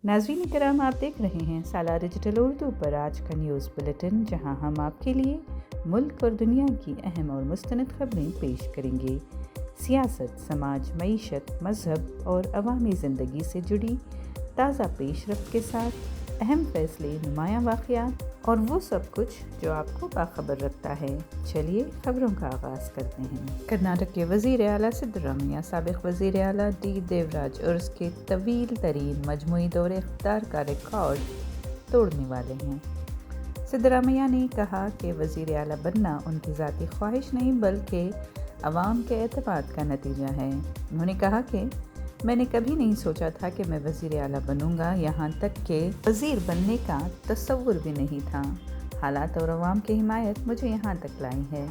नाज़रीन करम, आप देख रहे हैं सालार डिजिटल उर्दू पर आज का न्यूज़ बुलेटिन, जहां हम आपके लिए मुल्क और दुनिया की अहम और मुस्तनद खबरें पेश करेंगे। सियासत, समाज, मईशत, मज़हब और अवामी ज़िंदगी से जुड़ी ताज़ा पेशरफ्त के साथ अहम फैसले, नुमायाँ वाक़यात और वो सब कुछ जो आपको बाखबर रखता है। चलिए खबरों का आगाज़ करते हैं। कर्नाटक के वज़ीर आला सिद्धरामैया साबिक़ वज़ीर आला डी देवराज उर्स के तवील तरीन मजमूई दौरे इख्तियार का रिकॉर्ड तोड़ने वाले हैं। सिद्धरामैया ने कहा कि वज़ीर आला बनना उनकी ज़ाती ख्वाहिश नहीं बल्कि अवाम के एतमाद का नतीजा है। उन्होंने कहा कि मैंने कभी नहीं सोचा था कि मैं वज़ीर आला बनूंगा, यहाँ तक कि वज़ीर बनने का तसव्वुर भी नहीं था। हालात और अवाम की हिमायत मुझे यहाँ तक लाई है।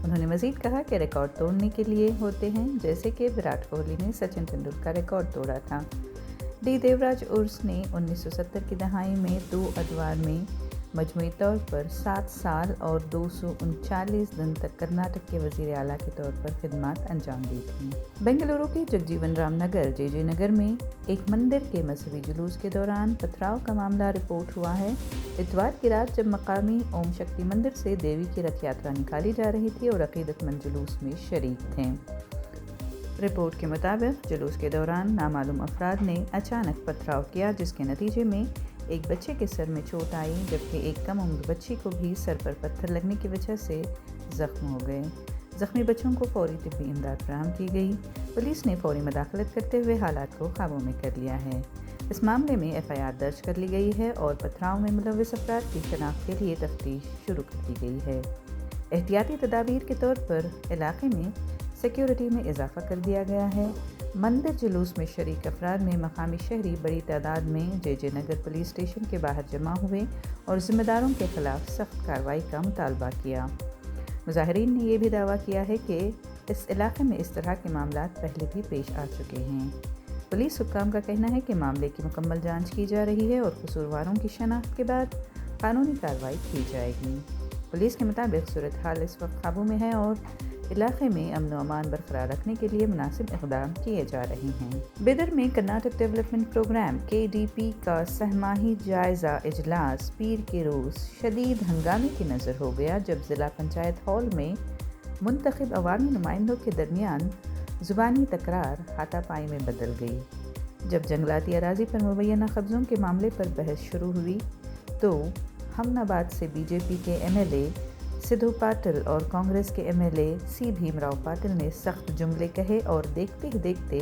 उन्होंने मज़ीद कहा कि रिकॉर्ड तोड़ने के लिए होते हैं, जैसे कि विराट कोहली ने सचिन तेंदुलकर का रिकॉर्ड तोड़ा था। डी देवराज उर्स ने 1970 की दहाई में 2 अदवार में मजमूई तौर पर 7 साल और 239 दिन तक कर्नाटक के वज़ीर आला के तौर पर खिदमत अंजाम दी थी। बेंगलुरु के जगजीवन राम नगर जेजे नगर में एक मंदिर के मजहबी जुलूस के दौरान पथराव का मामला रिपोर्ट हुआ है। इतवार की रात जब मकामी ओम शक्ति मंदिर से देवी की रथ यात्रा निकाली जा रही थी और अकीदतमंद जुलूस में शरीक थे। रिपोर्ट के मुताबिक जुलूस के दौरान नामालूम अफराद ने अचानक पथराव किया, जिसके नतीजे में एक बच्चे के सर में चोट आई, जबकि एक कम उम्र बच्ची को भी सर पर पत्थर लगने की वजह से ज़ख्म हो गए। ज़ख्मी बच्चों को फौरी तिब्बी इमदाद फराहम की गई। पुलिस ने फौरी मदाखलत करते हुए हालात को काबू में कर लिया है। इस मामले में FIR दर्ज कर ली गई है और पथराव में मुलव्विस अफराद की शनाख्त के लिए तफ्तीश शुरू कर दी गई है। एहतियाती तदाबीर के तौर पर इलाके में सिक्योरिटी में इजाफा कर दिया गया है। मंदिर जुलूस में शरीक अफराद में मकामी शहरी बड़ी तादाद में जेजे नगर पुलिस स्टेशन के बाहर जमा हुए और ज़िम्मेदारों के खिलाफ सख्त कार्रवाई का मुतालबा किया। मुजाहिरीन ने यह भी दावा किया है कि इस इलाके में इस तरह के मामला पहले भी पेश आ चुके हैं। पुलिस हुक्काम का कहना है कि मामले की मुकम्मल जांच की जा रही है और कसूरवारों की शनाख्त के बाद कानूनी कार्रवाई की जाएगी। पुलिस के मुताबिक सूरत हाल इस वक्त काबू में है और इलाके में अमन व अमान बरकरार रखने के लिए मुनासिब इक़दाम किए जा रहे हैं। बिदर में कर्नाटक डेवलपमेंट प्रोग्राम KDP का सहमाही जायज़ा इजलास पीर के रोज़ शदीद हंगामे की नज़र हो गया, जब ज़िला पंचायत हॉल में मुंतखब अवामी नुमाइंदों के दरमियान ज़ुबानी तकरार हाथापाई में बदल गई। जब जंगलाती अराज़ी पर मुबैना कब्ज़ों के मामले पर बहस शुरू हुई तो हमनाबाद से BJP के MLA सिद्धू पाटिल और कांग्रेस के MLA C भीमराव पाटिल ने सख्त जुमले कहे और देखते ही देखते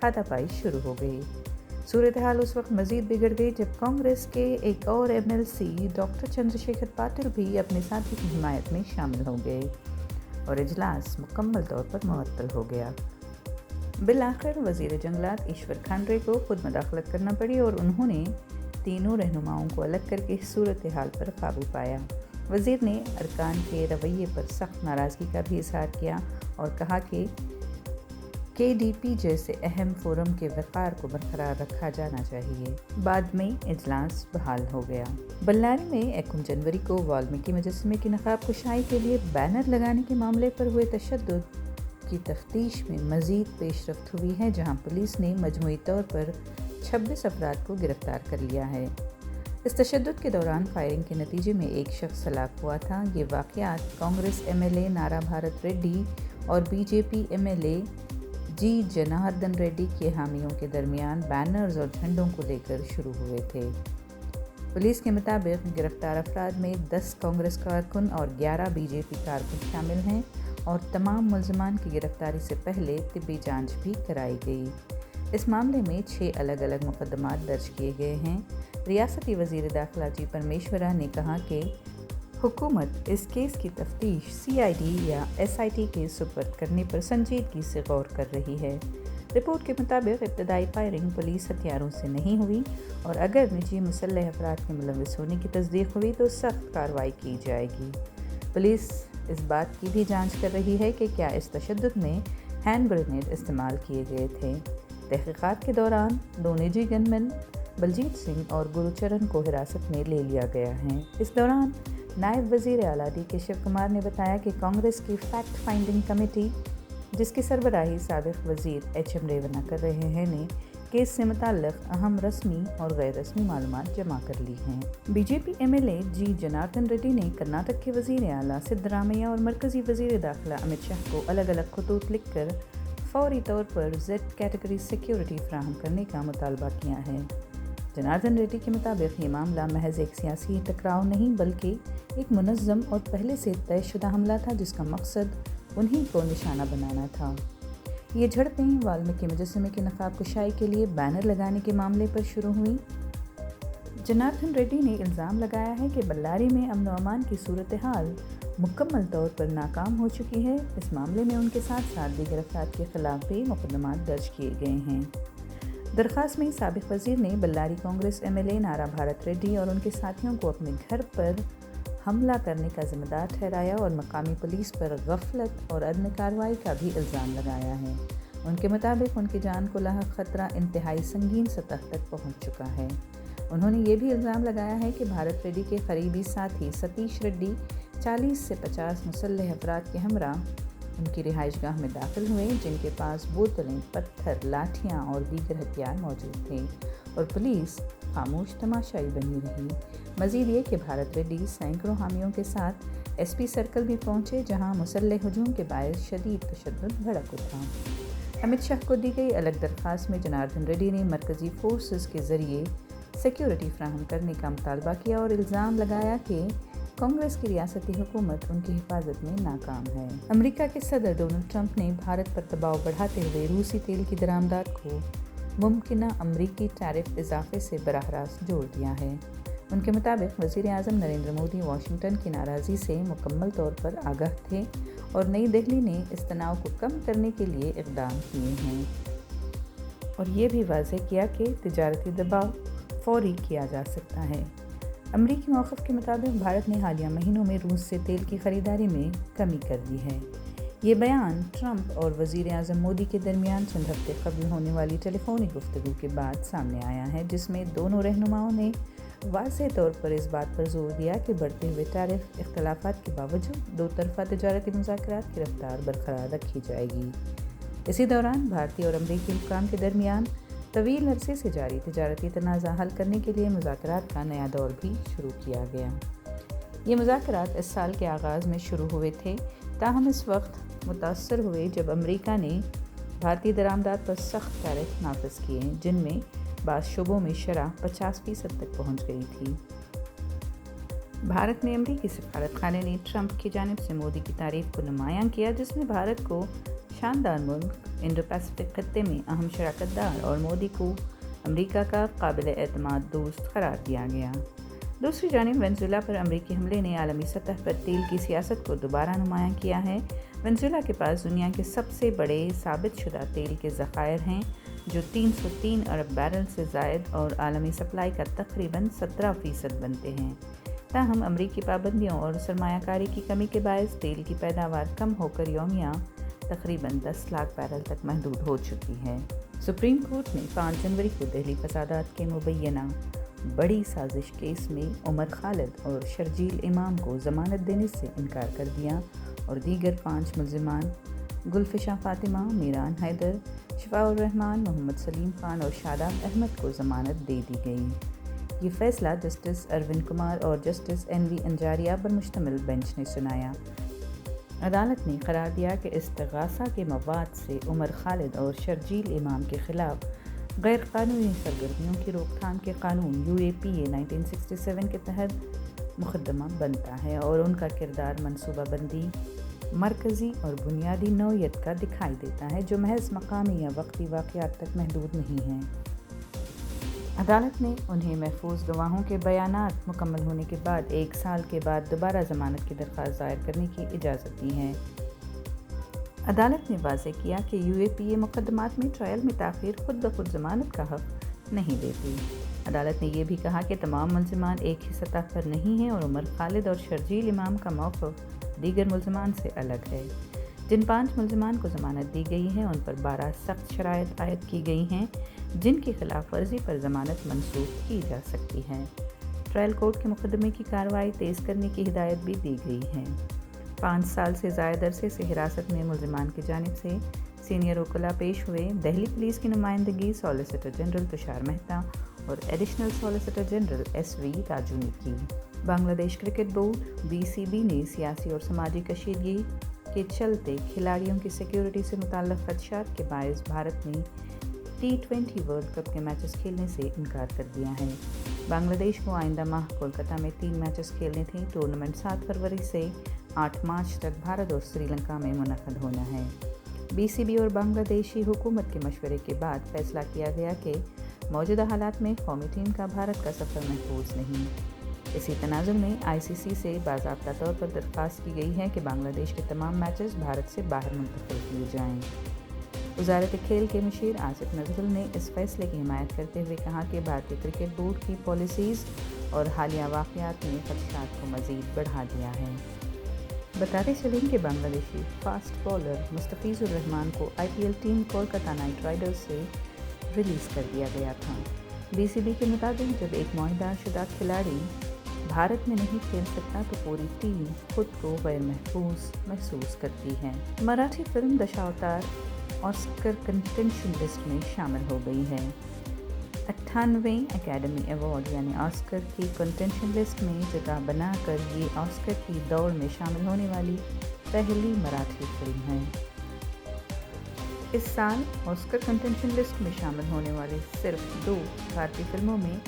हाथापाई शुरू हो गई। सूरत हाल उस वक्त मज़ीद बिगड़ गई जब कांग्रेस के एक और MLC डॉक्टर चंद्रशेखर पाटिल भी अपने साथी की हिमायत में शामिल हो गए और इजलास मुकम्मल तौर पर मुअत्तल हो गया। बिलाखिर वज़ीर जंगलात ईश्वर खांडे को खुद मदाखलत करना पड़ी और उन्होंने तीनों रहनुमाओं को अलग करके इस सूरत हाल पर काबू पाया। वज़ीर ने अरकान के रवैये पर सख्त नाराज़गी का भी इज़हार किया और कहा कि KDP जैसे अहम फोरम के वक़ार को बरकरार रखा जाना चाहिए। बाद में इजलास बहाल हो गया। बल्लारी में 1 जनवरी को वाल्मीकि मुजस्समे की नकाब कुशाई के लिए बैनर लगाने के मामले पर हुए तशद्दुद की तफ्तीश में मज़ीद पेशरफ्त हुई है, जहाँ पुलिस ने मजमूई तौर पर 26 अफराद को गिरफ्तार कर लिया है। इस तशद्दुद के दौरान फायरिंग के नतीजे में एक शख्स हलाक हुआ था। ये वाक़यात कांग्रेस MLA नारा भारत रेड्डी और BJP MLA G Janardan Reddy के हामियों के दरमियान बैनर्स और झंडों को लेकर शुरू हुए थे। पुलिस के मुताबिक गिरफ्तार अफराद में 10 कांग्रेस कारकुन और 11 BJP कारकुन शामिल हैं और तमाम मुल्ज़मान की गिरफ्तारी से पहले तिब्बी जांच भी कराई गई। इस मामले में 6 अलग अलग मुकदमात दर्ज किए गए हैं। रियासती वज़ीर दाखिला जी परमेश्वरा ने कहा कि हुकूमत इस केस की तफ्तीश CID या SIT के सुपर्द करने पर संजीदगी से गौर कर रही है। रिपोर्ट के मुताबिक इब्तदाई फायरिंग पुलिस हथियारों से नहीं हुई और अगर निजी मुसल्लह अफराद के मुलव्विस होने की तस्दीक हुई तो सख्त कार्रवाई की जाएगी। पुलिस इस बात की भी जांच कर रही है कि क्या इस तशद्दुद में हैंड ग्रेनेड इस्तेमाल किए गए थे। तहक़ीक़ात के दौरान 2 निजी गनमैन बलजीत सिंह और गुरुचरण को हिरासत में ले लिया गया है। इस दौरान नायब वज़ीर आला DK शिव कुमार ने बताया कि कांग्रेस की फैक्ट फाइंडिंग कमेटी, जिसकी सरबराही साबिक़ वज़ीर HM रेवन्ना कर रहे हैं, ने کیس سے متعلق اہم رسمی اور غیر رسمی معلومات جمع کر لی ہیں۔ B J P M L A G Janardhan Reddy نے کرناٹک کے وزیر اعلیٰ سدرامیا اور مرکزی وزیر داخلہ امت شاہ کو الگ الگ خطوط لکھ کر فوری طور پر زیڈ کیٹیگری سیکیورٹی فراہم کرنے کا مطالبہ کیا ہے۔ جنارتن ریڈی کے مطابق یہ معاملہ محض ایک سیاسی ٹکراؤ نہیں بلکہ ایک منظم اور پہلے سے طے شدہ حملہ تھا جس کا مقصد انہی کو نشانہ بنانا تھا۔ یہ جھڑپیں والمیکی مجسمے کے نقاب کشائی کے لیے بینر لگانے کے معاملے پر شروع ہوئیں۔ جنارتن ریڈی نے الزام لگایا ہے کہ بلاری میں امن و امان کی صورتحال مکمل طور پر ناکام ہو چکی ہے۔ اس معاملے میں ان کے ساتھ ساتھ دیگر افراد کے خلاف بھی مقدمات درج کیے گئے ہیں۔ درخواست میں سابق وزیر نے بلاری کانگریس ایم ایل اے نارا بھارت ریڈی اور ان کے ساتھیوں کو اپنے گھر پر حملہ کرنے کا ذمہ دار ٹھہرایا اور مقامی پولیس پر غفلت اور عدم کارروائی کا بھی الزام لگایا ہے۔ ان کے مطابق ان کی جان کو لاحق خطرہ انتہائی سنگین سطح تک پہنچ چکا ہے۔ انہوں نے یہ بھی الزام لگایا ہے کہ بھارت ریڈی کے قریبی ساتھی ستیش ریڈی 40 سے 50 مسلح افراد کے ہمراہ ان کی رہائش گاہ میں داخل ہوئے جن کے پاس بوتلیں، پتھر، لاٹھیاں اور دیگر ہتھیار موجود تھے اور پولیس خاموش تماشائی بنی رہی۔ مزید یہ کہ بھارت ریڈی سینکڑوں حامیوں کے ساتھ ایس پی سرکل بھی پہنچے جہاں مسلح ہجوم کے باعث شدید تشدد بھڑک اٹھا۔ امت شاہ کو دی گئی الگ درخواست میں جنارتن ریڈی نے مرکزی فورسز کے ذریعے سیکیورٹی فراہم کرنے کا مطالبہ کیا اور الزام لگایا کہ کانگریس کی ریاستی حکومت ان کی حفاظت میں ناکام ہے۔ امریکہ کے صدر ڈونلڈ ٹرمپ نے بھارت پر دباؤ بڑھاتے ہوئے روسی تیل کی درآمدات کو ممکنہ امریکی ٹیرف اضافے سے براہ راست جوڑ دیا ہے۔ ان کے مطابق وزیر اعظم نریندر مودی واشنگٹن کی ناراضی سے مکمل طور پر آگاہ تھے اور نئی دہلی نے اس تناؤ کو کم کرنے کے لیے اقدام کیے ہیں اور یہ بھی واضح کیا کہ تجارتی دباؤ فوری کیا جا سکتا ہے۔ امریکی موقف کے مطابق بھارت نے حالیہ مہینوں میں روس سے تیل کی خریداری میں کمی کر دی ہے۔ یہ بیان ٹرمپ اور وزیر اعظم مودی کے درمیان چند ہفتے قبل ہونے والی ٹیلی فونک گفتگو کے بعد سامنے آیا ہے جس میں دونوں رہنماؤں نے واضح طور پر اس بات پر زور دیا کہ بڑھتے ہوئے ٹیرف اختلافات کے باوجود دو طرفہ تجارتی مذاکرات کی رفتار برقرار رکھی جائے گی۔ اسی دوران بھارتی اور امریکی حکام کے درمیان طویل عرصے سے جاری تجارتی تنازع حل کرنے کے لیے مذاکرات کا نیا دور بھی شروع کیا گیا۔ یہ مذاکرات اس سال کے آغاز میں شروع ہوئے تھے تاہم اس وقت متاثر ہوئے جب امریکہ نے بھارتی درآمدات پر سخت ٹیرف نافذ کیے جن میں بعض شعبوں میں شرح 50% تک پہنچ گئی تھی۔ بھارت میں امریکی سفارت خانے نے ٹرمپ کی جانب سے مودی کی تعریف کو نمایاں کیا جس میں بھارت کو شاندار ملک، انڈو پیسفک خطے میں اہم شراکت دار اور مودی کو امریکہ کا قابل اعتماد دوست قرار دیا گیا۔ دوسری جانب وینزویلا پر امریکی حملے نے عالمی سطح پر تیل کی سیاست کو دوبارہ نمایاں کیا ہے۔ وینزویلا کے پاس دنیا کے سب سے بڑے ثابت شدہ تیل کے ذخائر ہیں جو 303 ارب بیرل سے زائد اور عالمی سپلائی کا تقریباً 17% بنتے ہیں۔ تاہم امریکی پابندیوں اور سرمایہ کاری کی کمی کے باعث تیل کی پیداوار کم ہو کر یومیہ تقریباً 10 لاکھ بیرل تک محدود ہو چکی ہے۔ سپریم کورٹ نے 5 جنوری کو دہلی فسادات کے مبینہ بڑی سازش کیس میں عمر خالد اور شرجیل امام کو ضمانت دینے سے انکار کر دیا اور دیگر 5 ملزمان گلفشاں فاطمہ، میران حیدر، شفاء الرحمان، محمد سلیم خان اور شاداب احمد کو ضمانت دے دی گئی۔ یہ فیصلہ جسٹس اروند کمار اور جسٹس این وی انجاریہ پر مشتمل بینچ نے سنایا۔ عدالت نے قرار دیا کہ استغاثہ کے مواد سے عمر خالد اور شرجیل امام کے خلاف غیر قانونی سرگرمیوں کی روک تھام کے قانون UAPA 1967 کے تحت مقدمہ بنتا ہے اور ان کا کردار منصوبہ بندی، مرکزی اور بنیادی نوعیت کا دکھائی دیتا ہے جو محض مقامی یا وقتی واقعات تک محدود نہیں ہیں۔ عدالت نے انہیں محفوظ گواہوں کے بیانات مکمل ہونے کے بعد 1 سال کے بعد دوبارہ ضمانت کی درخواست دائر کرنے کی اجازت دی ہے۔ عدالت نے واضح کیا کہ UAPA مقدمات میں ٹرائل میں تاخیر خود بخود ضمانت کا حق نہیں دیتی۔ عدالت نے یہ بھی کہا کہ تمام ملزمان ایک ہی سطح پر نہیں ہیں اور عمر خالد اور شرجیل امام کا موقف دیگر ملزمان سے الگ ہے۔ جن 5 ملزمان کو ضمانت دی گئی ہے ان پر 12 سخت شرائط عائد کی گئی ہیں جن کی خلاف ورزی پر ضمانت منسوخ کی جا سکتی ہے۔ ٹرائل کورٹ کے مقدمے کی کارروائی تیز کرنے کی ہدایت بھی دی گئی ہے۔ 5 سال سے زائد عرصے سے حراست میں ملزمان کی جانب سے सीनियर वकला पेश हुए। दिल्ली पुलिस की नुमाइंदगी सॉलिसिटर जनरल तुषार मेहता और additional solicitor general SV Raju ने की। बांग्लादेश क्रिकेट बोर्ड BCB ने सियासी और समाजी कशीदगी के चलते खिलाड़ियों की सिक्योरिटी से मुताल्लिक़ खदशात के बायस भारत में T20 वर्ल्ड कप के मैचेस खेलने से इनकार कर दिया है। बांग्लादेश को आइंदा माह कोलकाता में 3 मैचेस खेलने थे। टूर्नामेंट 7 फरवरी से 8 मार्च तक भारत और श्रीलंका में मुनक़द होना है। BCB और बांग्लादेशी हुकूमत के मशवरे के बाद फैसला किया गया कि मौजूदा हालात में कौमी टीम का भारत का सफ़र महफूज नहीं। इसी तनाज़ुर में ICC से बाज़ाब्ता तौर पर दरख्वास्त की गई है कि बांग्लादेश के तमाम मैचेस भारत से बाहर मुंतकिल किए जाएँ। वज़ारत खेल के मुशीर आसिफ नज़रुल ने इस फैसले की हिमायत करते हुए कहा कि भारतीय क्रिकेट बोर्ड की पॉलिसीज़ और हालिया वाक़यात ने खदशात को मज़ीद बढ़ा दिया है। बताते चलें कि बांग्लादेशी फास्ट बॉलर मुस्तफ़ीज़ुर रहमान को IPL team Kolkata night Riders से रिलीज़ कर दिया गया था। BCB के मुताबिक जब एक मुअहदा शुदा खिलाड़ी भारत में नहीं खेल सकता तो पूरी टीम खुद को गैर महफूज महसूस करती है। Marathi film Dashavatar Oscar contention list में शामिल हो गई है। 98वें एकेडमी अवार्ड यानी ऑस्कर की कंटेंशन लिस्ट में जगह बनाकर ये ऑस्कर की दौड़ में शामिल होने वाली पहली मराठी फिल्म है। इस साल ऑस्कर कंटेंशन लिस्ट में शामिल होने वाली सिर्फ 2 भारतीय फिल्मों में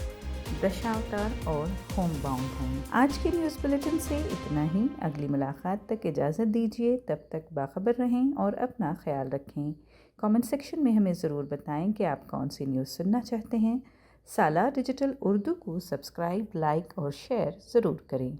दशावतार और होम बाउंड हैं। आज के न्यूज़ बुलेटिन से इतना ही। अगली मुलाकात तक इजाज़त दीजिए। तब तक बाखबर रहें और अपना ख्याल रखें। कमेंट सेक्शन में हमें ज़रूर बताएं कि आप कौन सी न्यूज़ सुनना चाहते हैं। सालार डिजिटल उर्दू को सब्सक्राइब, लाइक और शेयर ज़रूर करें।